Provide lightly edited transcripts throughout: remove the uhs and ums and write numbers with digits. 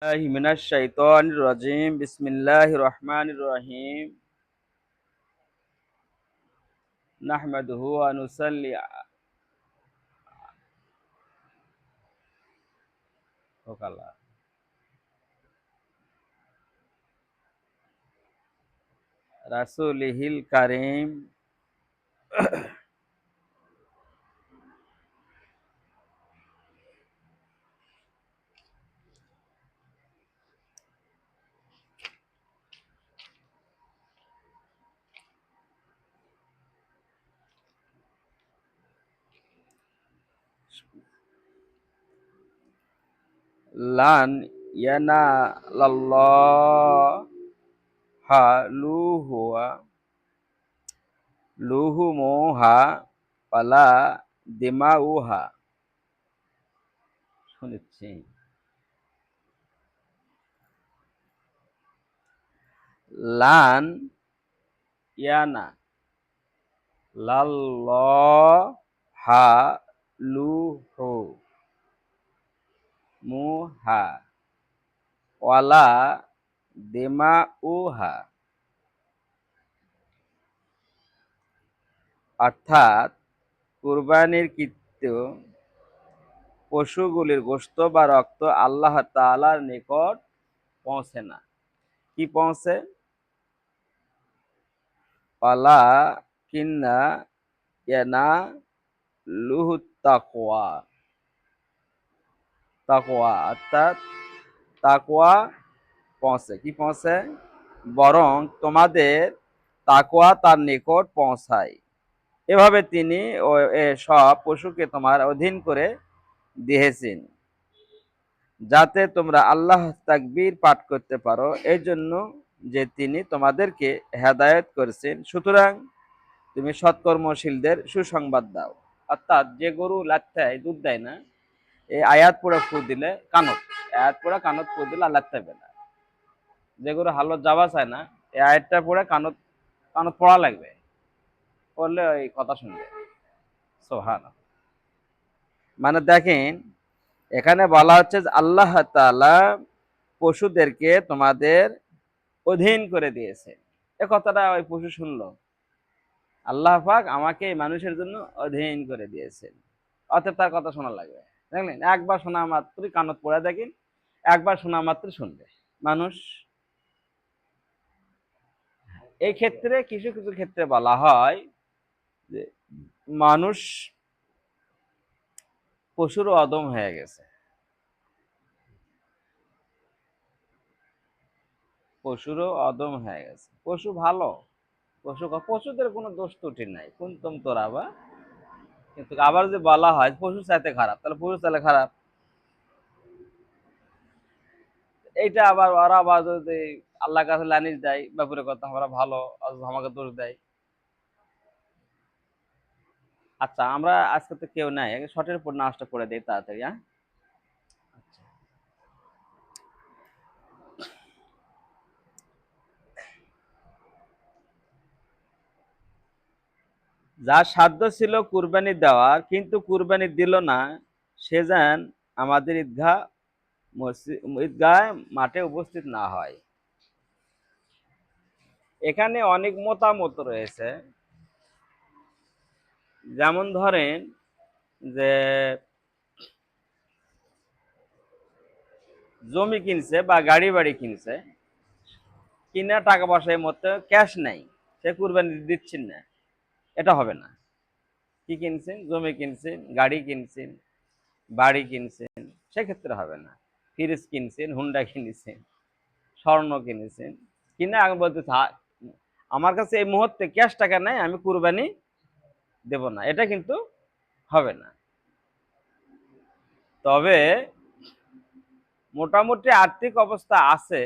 الله من الشيطان الرجيم بسم الله الرحمن الرحيم نحمده ونصلي على رسوله الكريم لن ينال الله لحومها ولا دماؤها শুনেছি লান ইয়ানা লাল্লাহা লুহু মুহা ওয়ালা দিমাউহা, অর্থাৎ কুরবানির কৃত পশুগুলির গোশত বা রক্ত আল্লাহ তাআলার নিকট পৌঁছে না। কি পৌঁছে? ওয়ালা কিন্না ইয়ানালুহুত তাকওয়া, তাকওয়া অর্থাৎ তাকওয়া পৌঁছে। কি পৌঁছে? বরং তোমাদের তাকওয়া তার নিকট পৌঁছায়। এভাবে তিনি সব পশুকে তোমার অধীন করে দিয়েছেন, যাতে তোমরা আল্লাহ তাকবীর পাঠ করতে পারো, এই জন্য যে তিনি তোমাদেরকে হেদায়েত করেছেন। সুতরাং তুমি সৎকর্মশীলদের সুসংবাদ দাও। অর্থাৎ যে গরু লাত্থায় দুধ দেয় না, এই আয়াত পড়ে ফু দিলে কানত, আয়াত পড়ে কানত ফু দিলে আর লাত্তাবে না। যে গরু হালত যাওয়া চায় না, এই আয়াতটা পড়ে কানত কানত পড়া লাগবে, পড়লে ওই কথা শুনবে। সুবহানাল্লাহ। মানে দেখেন, এখানে বলা হচ্ছে যে আল্লাহ তাআলা পশুদেরকে তোমাদের অধীন করে দিয়েছে। এ কথাটা ওই পশু শুনলো, আল্লাহ পাক আমাকে এই মানুষের জন্য অধীন করে দিয়েছেন, অতএব তার কথা শোনা লাগবে। দেখলেন, একবার শোনা মাত্রই কানত পড়ে দেখেন, একবার শোনা মাত্র শুনবে মানুষ। এই ক্ষেত্রে কিছু কিছু ক্ষেত্রে বলা হয় যে মানুষ পশুরও অদম হয়ে গেছে, পশুরও অদম হয়ে গেছে। পশু ভালো, পশুদের কোনো দোষ ত্রুটি নাই, কুন্তম তোরা বা, কিন্তু আবার যে বলা হয় পশু চাইতে খারাপ, তাহলে পশু চাইলে খারাপ। এইটা আবার ওরা আবার যদি আল্লাহ কাছে লানিশ দেয়, ব্যাপারে কথা আমরা ভালো, আমাকে দোষ দেয়। আচ্ছা, আমরা আজকে তো কেউ নাই, শর্টের উপর নাচটা করে দেই তাড়াতাড়ি। হ্যাঁ, যার সাধ্য ছিল কুরবানি দেওয়ার কিন্তু কুরবানি দিল না, সে যেন আমাদের ঈদগাহ মাঠে উপস্থিত না হয়। এখানে অনেক মতামত রয়েছে। যেমন ধরেন যে জমি কিনছে বা গাড়ি বাড়ি কিনছে, কিনা টাকা পয়সা এই মধ্যে ক্যাশ নাই, সে কুরবানি দিচ্ছেন না, এটা হবে না। কি কিনছেন? জমি কিনছেন, গাড়ি কিনছেন, বাড়ি কিনছেন, সেক্ষেত্রে হবে না। ফ্রিজ কিনছেন, হুন্ডা কিনেছেন, স্বর্ণ কিনেছেন, কিনে আমি বলতে আমার কাছে এই মুহূর্তে ক্যাশ টাকা নাই, আমি কুরবানি দেব না, এটা কিন্তু হবে না। তবে মোটামুটি আর্থিক অবস্থা আছে,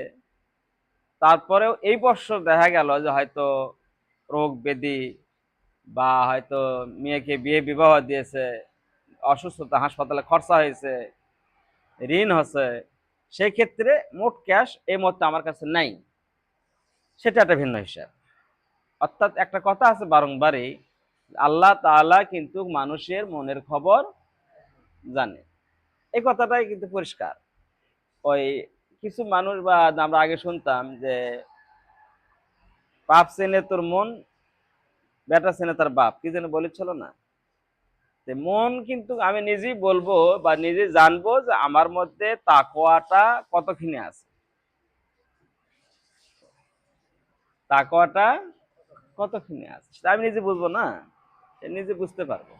তারপরেও এই বছর দেখা গেল যে হয়তো রোগ ব্যাধি বা হয়তো মেয়েকে বিয়ে বিবাহ দিয়েছে, অসুস্থতা, হাসপাতালে খরচা হয়েছে, ঋণ হচ্ছে, সেই ক্ষেত্রে মোট ক্যাশ এই মুহূর্তে আমার কাছে নাই, সেটা একটা ভিন্ন হিসাব। অর্থাৎ একটা কথা আছে বারংবারই, আল্লাহ তাআলা কিন্তু মানুষের মনের খবর জানে, এই কথাটাই কিন্তু পরিষ্কার। ওই কিছু মানুষ বা আমরা আগে শুনতাম যে বাপ চেনে তোর মন, বেটা চেনে তার বাপ, কি যেন বলেছিল না? যে মন কিন্তু আমি নিজেই বলবো বা নিজে জানবো যে আমার মধ্যে তাকওয়াটা কতখানি আছে, তাকওয়াটা কতখানি আছে সেটা আমি নিজে বুঝবো না, সে নিজে বুঝতে পারবো।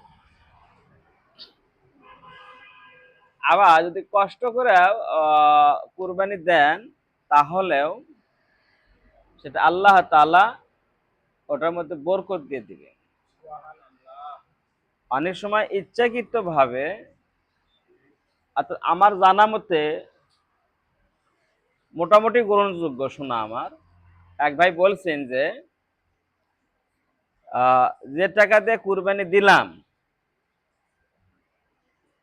আবার যদি কষ্ট করে কুরবানি দেন, তাহলেও সেটা আল্লাহ তাআলা ওটার মধ্যে বরকত দিয়ে দিবে। অনেক সময় ইচ্ছাকৃত ভাবে, আমার জানা মতে মোটামুটি গ্রহণযোগ্য শোনা আমার এক ভাই বলছেন যে যে টাকা দিয়ে কুরবানি দিলাম,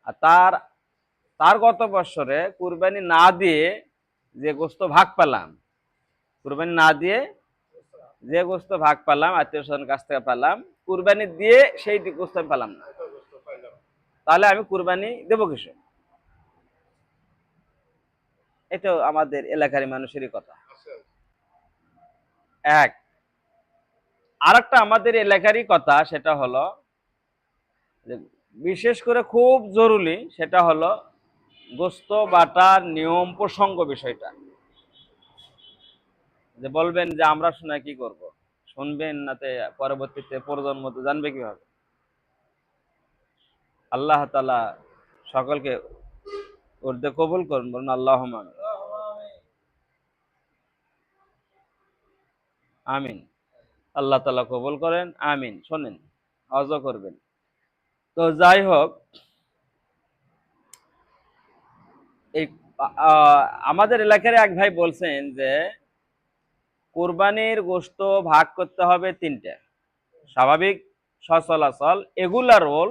আর তার তার গত বছরে কুরবানি না দিয়ে যে গোস্ত ভাগ পেলাম, কুরবানি না দিয়ে যে গোস্ত ভাগ পেলাম আত্মীয় স্বজন কাছ থেকে পেলাম, কুরবানি দিয়ে সেই গোস্ত আমি পেলাম না, তাহলে আমি কুরবানি দেবো কিসে? এটাও আমাদের এলাকার মানুষেরই কথা। এক আর একটা আমাদের এলাকারই কথা, সেটা হলো যে বিশেষ করে খুব জরুরি, সেটা হলো গোস্ত বাটার নিয়ম প্রসঙ্গ বিষয়টা। যে বলবেন যে আমরা শুনে কি করব, শুনবেন নাতে পরবর্তীতে প্রজন্ম তো জানবে কিভাবে? আল্লাহ তাআলা সকলকে উর্দে কবুল করুন, বলুন আল্লাহুম্মা আমিন। আমিন। আল্লাহ তাআলা কবুল করেন, আমিন। শোনেন, হজও করবেন। তো যাই হোক, এই আমাদের এলাকার এক ভাই বলছেন যে কুরবানির গোশত ভাগ করতে হবে তিনটে। স্বাভাবিক সচলাচল এগুলা রোল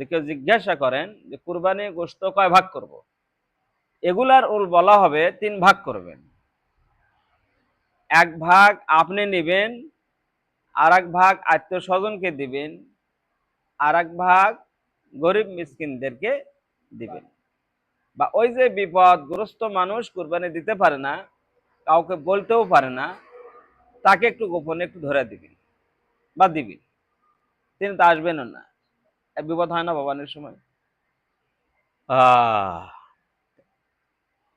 কেউ জিজ্ঞাসা করেন যে কুরবানির গোশত কয় ভাগ করব, এগুলার রোল বলা হবে তিন ভাগ করবেন। এক ভাগ আপনি নেবেন, আর এক ভাগ আত্মীয় স্বজনকে দিবেন, আর এক ভাগ গরিব মিসকিনদেরকে দিবেন। বা ওই যে বিপদগ্রস্ত মানুষ কুরবানি দিতে পারে না, কাউকে বলতেও পারে না, তাকে একটু গোপনে একটু ধরে দিবেন বা দিবেন, তিনি তো আসবেনও না। বিপদ হয় না ভবানের সময়?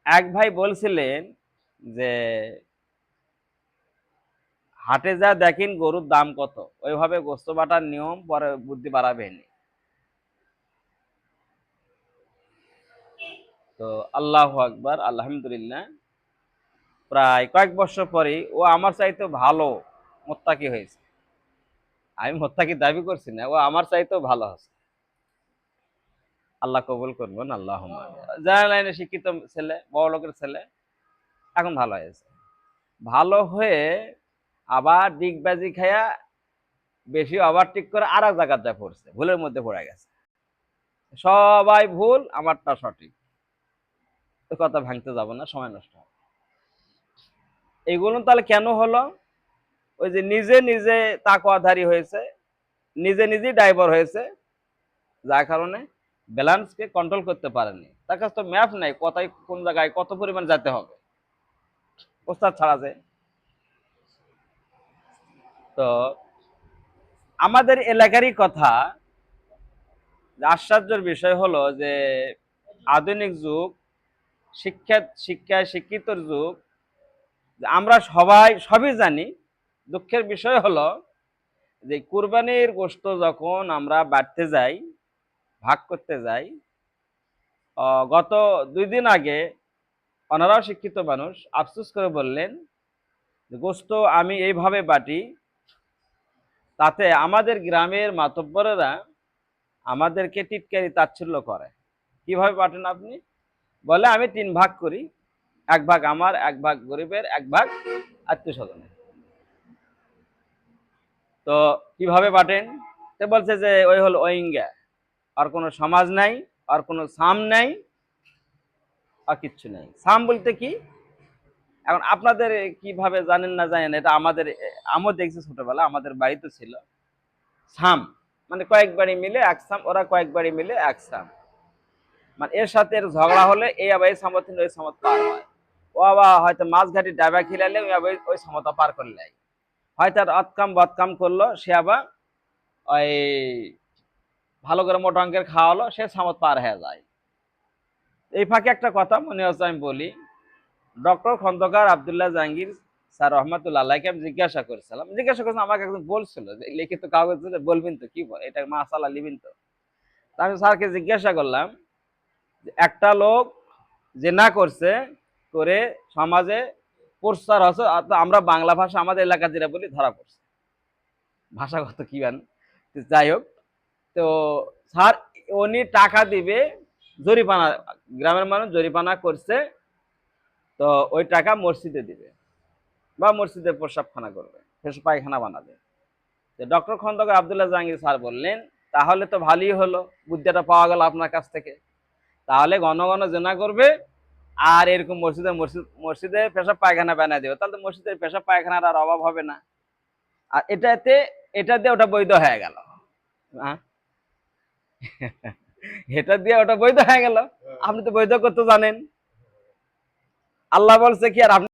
এক ভাই বলছিলেন যে হাটে যা দেখেন গরুর দাম কত, ওইভাবে গোস্ত বাটার নিয়ম পরে বুদ্ধি বাড়াবেন। তো আল্লাহু আকবার, আলহামদুলিল্লাহ, প্রায় কয়েক বছর পরেই ও আমার চাইতে ভালো মোত্তাকি হয়েছে। আমি মোত্তাকি দাবি করছি না, ও আমার চাইতেও ভালো আছে। আল্লাহ কবুল করবেন, আল্লাহুম্মা আমিন। যারা লাইনে শিক্ষিত ছেলে, বড় লোকের ছেলে, এখন ভালো হয়েছে। ভালো হয়ে আবার ডিগবাজি খায়া বেশি ওভারটেক করে আর এক জায়গায় যা পড়ছে, ভুলের মধ্যে পড়ে গেছে। সবাই ভুল, আমারটা সঠিক। কথা ভাঙতে যাব না, সময় নষ্ট হবে। এইগুলো তাহলে কেন হলো? ওই যে নিজে নিজে তাকওয়াধারী হয়েছে, নিজে নিজেই ড্রাইভার হয়েছে, যার কারণে ব্যালেন্সকে কন্ট্রোল করতে পারেনি। তার কাছে তো ম্যাপ নাই, কোথায় কোন জায়গায় কত পরিমাণ যেতে হবে, ওস্তাদ ছাড়া যায়। তো আমাদের এলাকারই কথা, আশ্চর্যের বিষয় হলো যে আধুনিক যুগ, শিক্ষায় শিক্ষিতর যুগ, আমরা সবাই সবই জানি। দুঃখের বিষয় হলো যে কুরবানির গোশত যখন আমরা বাড়তে যাই, ভাগ করতে যাই, গত 2 দিন আগে ওনারাও শিক্ষিত মানুষ আফসোস করে বললেন যে গোশত আমি এইভাবে বাটি, তাতে আমাদের গ্রামের মাতব্বরেরা আমাদেরকে টিটকারি তাচ্ছিল্য করে। কিভাবে বাটেন আপনি? বলে আমি 3 ভাগ করি, এক ভাগ আমার, এক ভাগ গরিবের, এক ভাগ আত্মীয় স্বজনের। তো কিভাবে বাটেন? সে বলছে যে ওই হলো ওইঙ্গা, আর কোনো সমাজ নাই, আর কোনো সাম নাই, আর কিচ্ছু নাই। সাম বলতে কি? এখন আপনাদের কিভাবে জানেন না জানেন, এটা আমাদের আমিও দেখছি ছোটবেলা, আমাদের বাড়িতে ছিল সাম, মানে কয়েক বাড়ি মিলে এক সাম, ওরা কয়েক বাড়ি মিলে এক সাম, মানে এর সাথে এর ঝগড়া হলে এই আবার এই সামত ওই সামত পার হয়। আবার হয়তো মাছঘাটি ডাইবা খিলাইলে ওই সমতা পার করলে হয়তো আর অতকাম বদকাম করলো, সে আবার ওই ভালো করে মোটা অঙ্কের খাওয়ালো, সে সামত পার হয়ে যায়। এই ফাঁকে একটা কথা মনে হচ্ছে আমি বলি, ডক্টর খন্দকার আব্দুল্লাহ জাহাঙ্গীর স্যার রহমাতুল্লাহ আলাইকে আমি জিজ্ঞাসা করছিলাম, আমাকে একজন বলছিল যে লিখিত কাগজ বলবেন তো কি বল, এটা মাসালা লিবেন তো। আমি স্যারকে জিজ্ঞাসা করলাম যে একটা লোক জেনা করছে, করে সমাজে প্রচার হচ্ছে, আমরা বাংলা ভাষা আমাদের এলাকা যেটা বলি ধরা পড়ছে, ভাষাগত কি জান, যাই হোক। তো স্যার উনি টাকা দিবে, জরিমানা, গ্রামের মানুষ জরিমানা করছে, তো ওই টাকা মসজিদে দিবে বা মসজিদে প্রসাবখানা করবে, পায়খানা বানাবে। ডক্টর খন্দকার আব্দুল্লাহ জাহাঙ্গীর স্যার বললেন, তাহলে তো ভালোই হলো, বুদ্ধিটা পাওয়া গেল আপনার কাছ থেকে। তাহলে ঘন ঘন জেনা করবে আর এরকম মসজিদে পেশাব পায়খানা বানিয়ে দেবে, তাহলে তো মসজিদের পেশাব পায়খানার আর অভাব হবে না। আর এটা দিয়ে ওটা বৈধ হয়ে গেল। হ্যাঁ, এটা দিয়ে ওটা বৈধ হয়ে গেল। আপনি তো বৈধ করতে জানেন। আল্লাহ বলছে কি আর আপনি